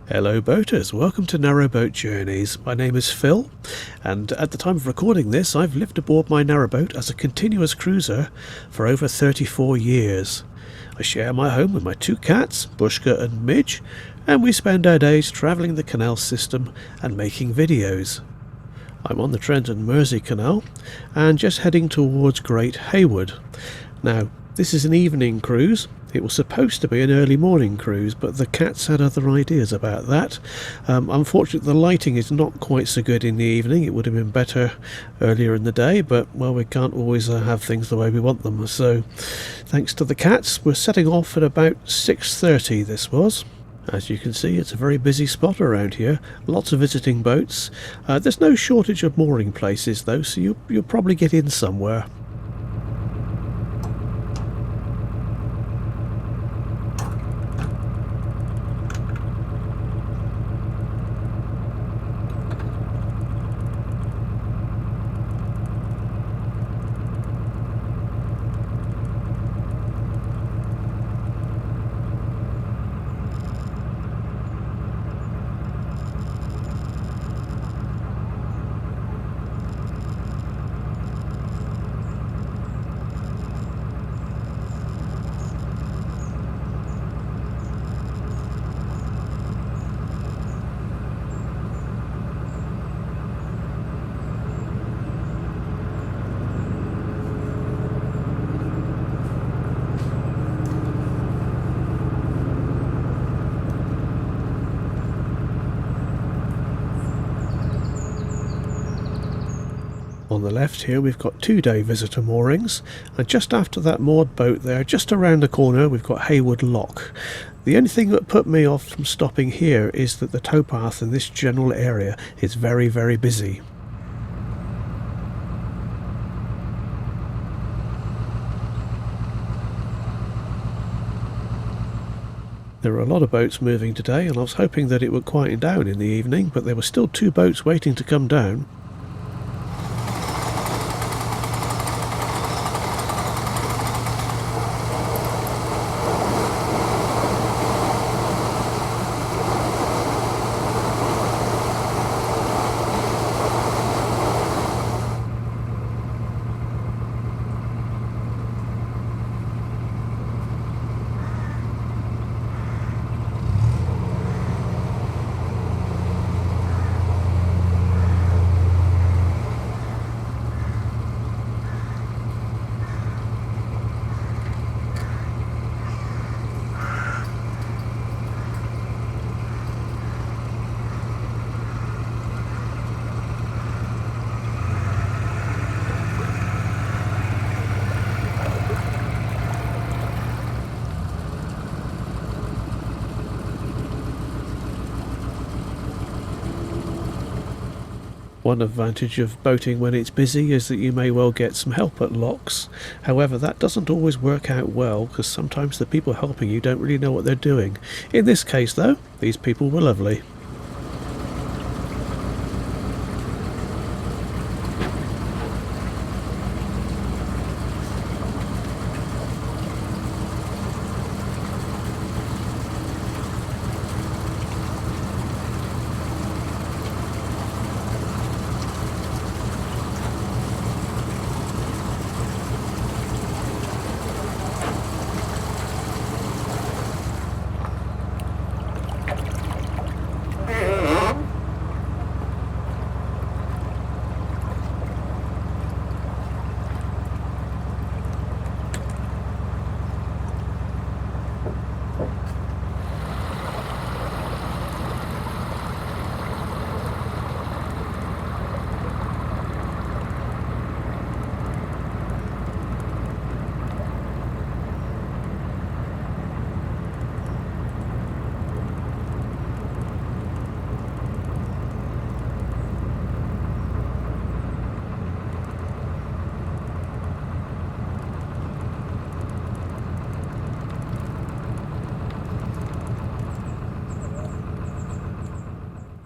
Hello boaters, welcome to Narrowboat Journeys. My name is Phil, and at the time of recording this I've lived aboard my narrowboat as a continuous cruiser for over 34 years. I share my home with my two cats, Bushka and Midge, and we spend our days travelling the canal system and making videos. I'm on the Trent and Mersey Canal and just heading towards Great Haywood. Now, this is an evening cruise. It was supposed to be an early morning cruise, but the cats had other ideas about that. Unfortunately, the lighting is not quite so good in the evening. It would have been better earlier in the day, but, well, we can't always have things the way we want them. So, thanks to the cats, we're setting off at about 6:30 this was. As you can see, it's a very busy spot around here. Lots of visiting boats. There's no shortage of mooring places, though, so you'll probably get in somewhere. On the left here we've got 2-day visitor moorings, and just after that moored boat there, just around the corner, we've got Haywood Lock. The only thing that put me off from stopping here is that the towpath in this general area is very, very busy. There were a lot of boats moving today, and I was hoping that it would quieten down in the evening, but there were still 2 boats waiting to come down. One advantage of boating when it's busy is that you may well get some help at locks. However, that doesn't always work out well, because sometimes the people helping you don't really know what they're doing. In this case though, these people were lovely.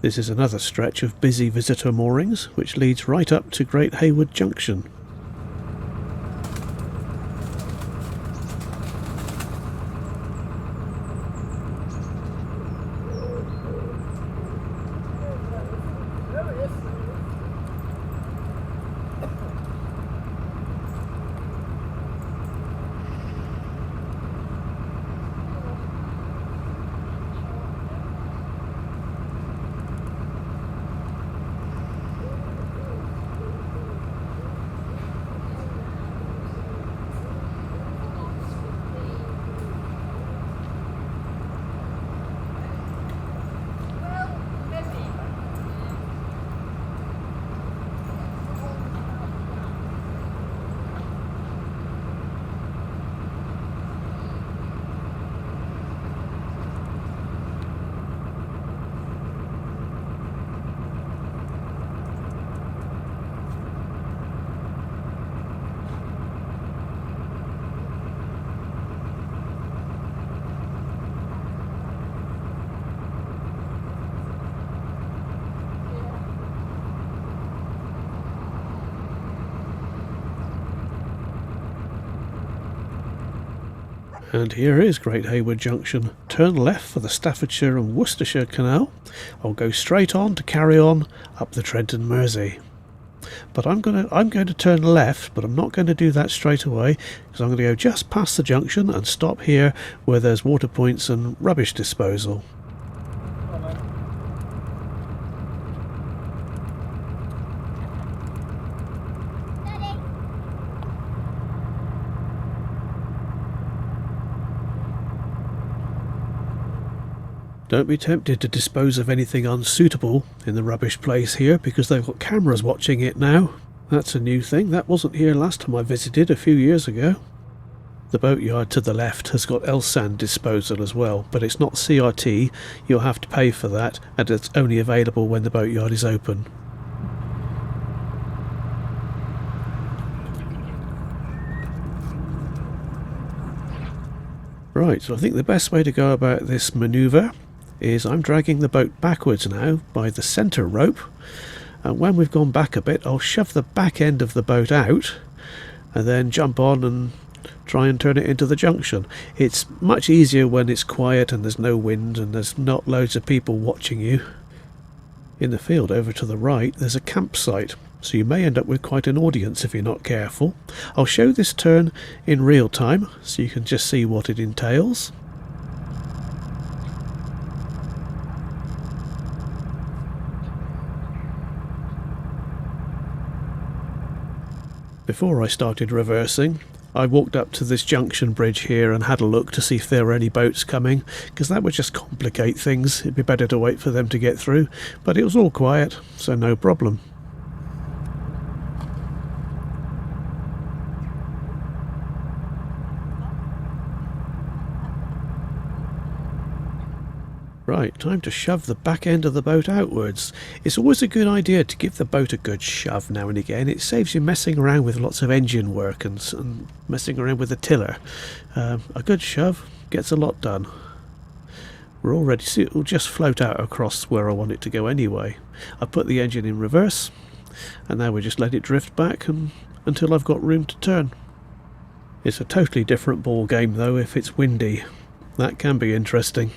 This is another stretch of busy visitor moorings, which leads right up to Great Haywood Junction. And here is Great Haywood Junction. Turn left for the Staffordshire and Worcestershire Canal. I'll go straight on to carry on up the Trent and Mersey. But I'm going to turn left, but I'm not going to do that straight away, because I'm going to go just past the junction and stop here where there's water points and rubbish disposal. Don't be tempted to dispose of anything unsuitable in the rubbish place here, because they've got cameras watching it now. That's a new thing. That wasn't here last time I visited a few years ago. The boatyard to the left has got L-sand disposal as well, but it's not CRT. You'll have to pay for that, and it's only available when the boatyard is open. Right, so I think the best way to go about this manoeuvre is I'm dragging the boat backwards now by the centre rope, and when we've gone back a bit I'll shove the back end of the boat out and then jump on and try and turn it into the junction. It's much easier when it's quiet and there's no wind and there's not loads of people watching you. In the field over to the right there's a campsite, so you may end up with quite an audience if you're not careful. I'll show this turn in real time so you can just see what it entails. Before I started reversing, I walked up to this junction bridge here and had a look to see if there were any boats coming, because that would just complicate things. It'd be better to wait for them to get through, but it was all quiet, so no problem. Right, time to shove the back end of the boat outwards. It's always a good idea to give the boat a good shove now and again. It saves you messing around with lots of engine work and messing around with the tiller. A good shove gets a lot done. We're all ready to see it will just float out across where I want it to go anyway. I put the engine in reverse and now we just let it drift back until I've got room to turn. It's a totally different ball game though if it's windy. That can be interesting.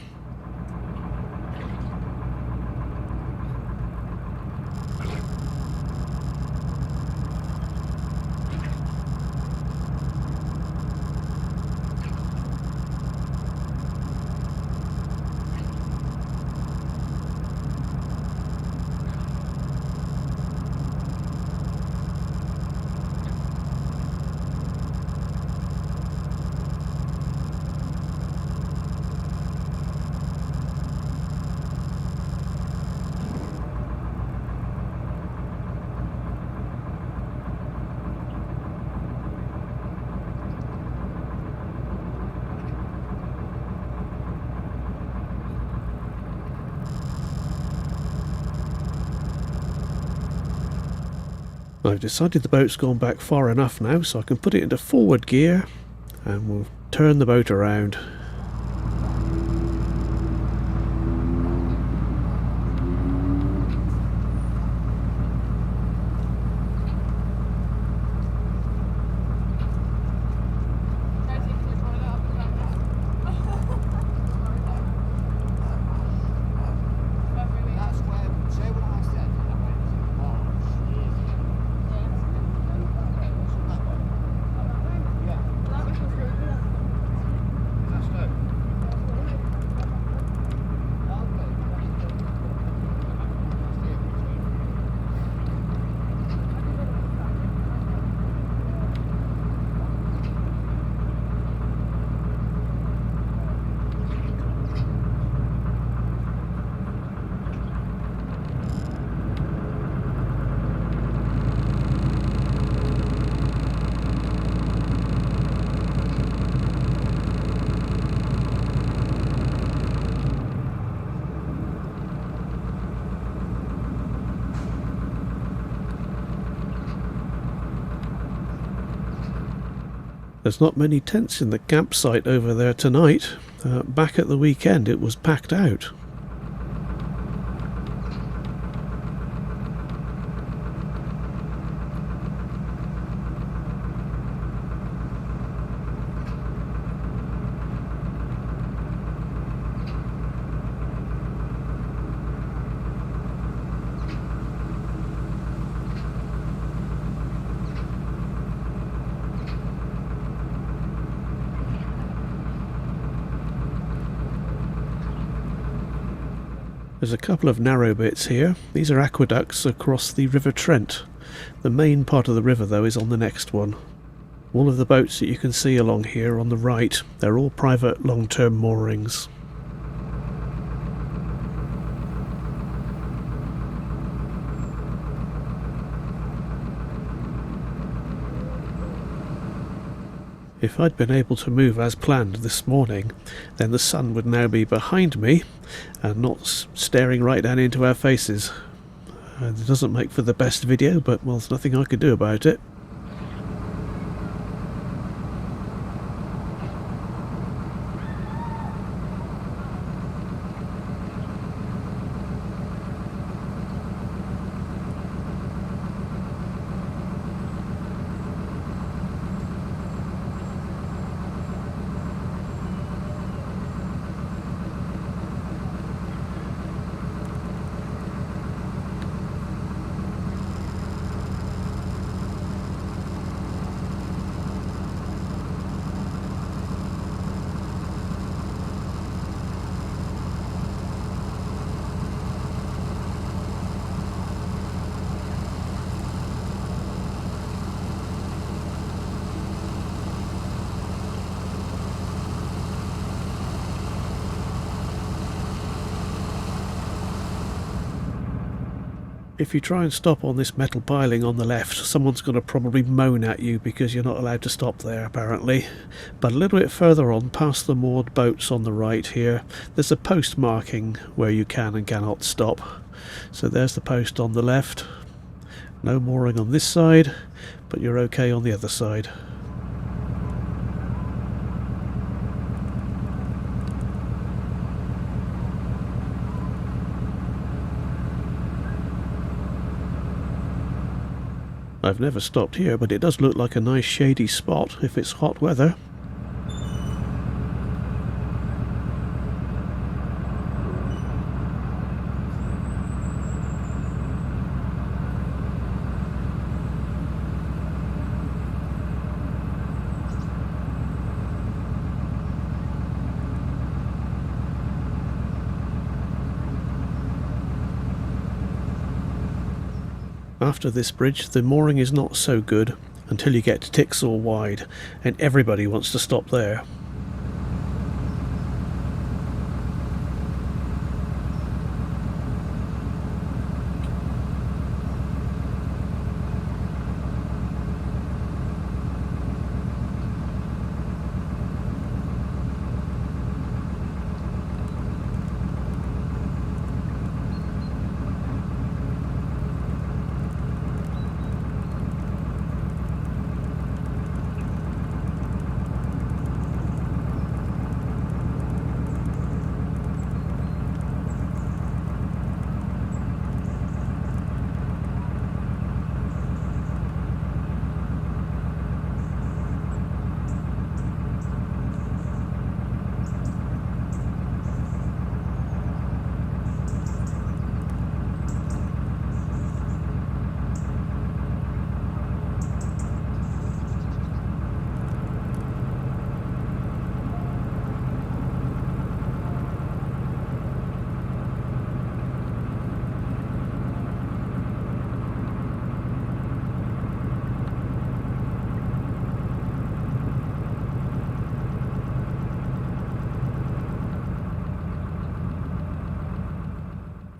I've decided the boat's gone back far enough now, so I can put it into forward gear and we'll turn the boat around. There's not many tents in the campsite over there tonight. Back at the weekend it was packed out. There's a couple of narrow bits here. These are aqueducts across the River Trent. The main part of the river, though, is on the next one. All of the boats that you can see along here on the right, they're all private long-term moorings. If I'd been able to move as planned this morning, then the sun would now be behind me and not staring right down into our faces. It doesn't make for the best video, but well, there's nothing I could do about it. If you try and stop on this metal piling on the left, someone's going to probably moan at you because you're not allowed to stop there, apparently. But a little bit further on, past the moored boats on the right here, there's a post marking where you can and cannot stop. So there's the post on the left. No mooring on this side, but you're okay on the other side. I've never stopped here, but it does look like a nice shady spot if it's hot weather. After this bridge, the mooring is not so good until you get to Tixall Wide, and everybody wants to stop there.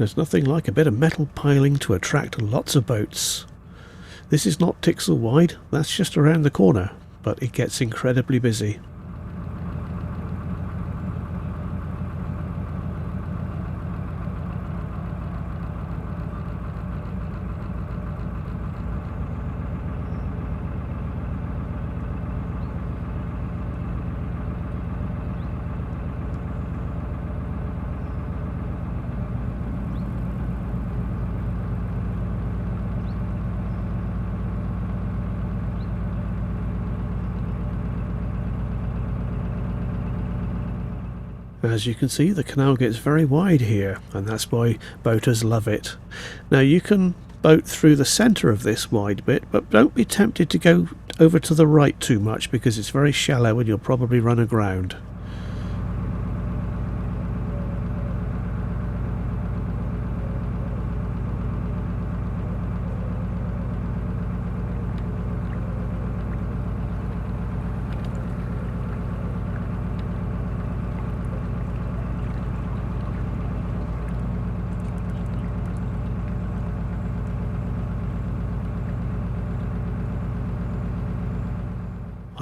There's nothing like a bit of metal piling to attract lots of boats. This is not Tixall Wide, that's just around the corner, but it gets incredibly busy. As you can see, the canal gets very wide here, and that's why boaters love it. Now you can boat through the centre of this wide bit, but don't be tempted to go over to the right too much because it's very shallow and you'll probably run aground.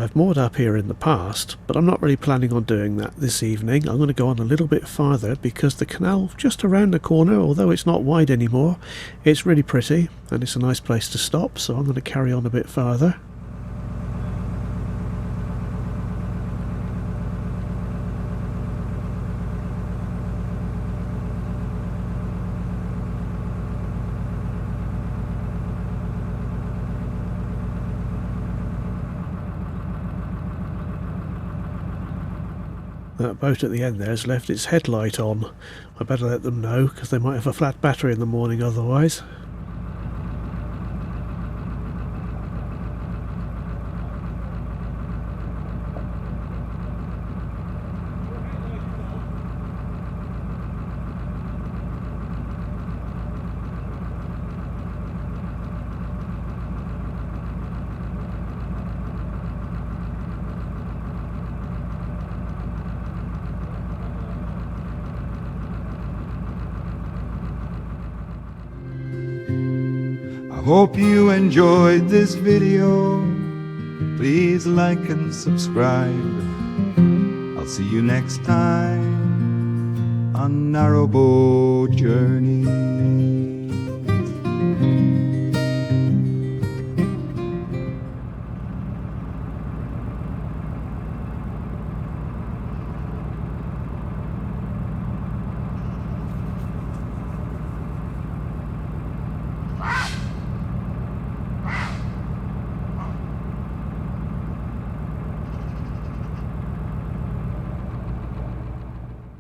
I've moored up here in the past, but I'm not really planning on doing that this evening. I'm going to go on a little bit farther because the canal just around the corner, although it's not wide anymore, it's really pretty and it's a nice place to stop, so I'm going to carry on a bit farther. That boat at the end there has left its headlight on. I better let them know, because they might have a flat battery in the morning otherwise. I hope you enjoyed this video. Please like and subscribe. I'll see you next time on Narrowboat Journeys.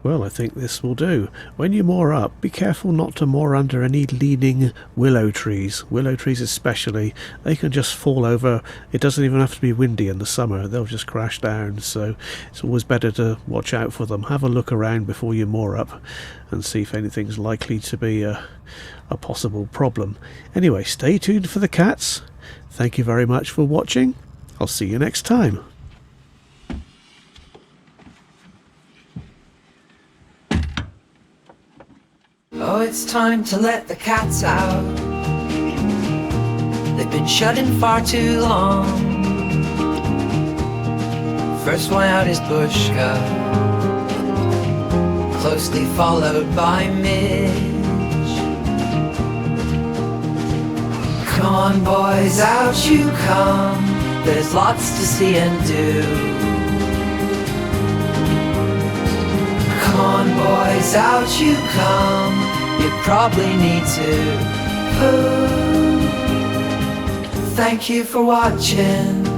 Well, I think this will do. When you moor up, be careful not to moor under any leaning willow trees. Willow trees especially, they can just fall over. It doesn't even have to be windy in the summer, they'll just crash down, so it's always better to watch out for them. Have a look around before you moor up and see if anything's likely to be a possible problem. Anyway, stay tuned for the cats. Thank you very much for watching. I'll see you next time. Oh, it's time to let the cats out. They've been shut in far too long. First one out is Bushka, closely followed by Midge. Come on boys, out you come. There's lots to see and do. Come on boys, out you come. You probably need to poo. Thank you for watching.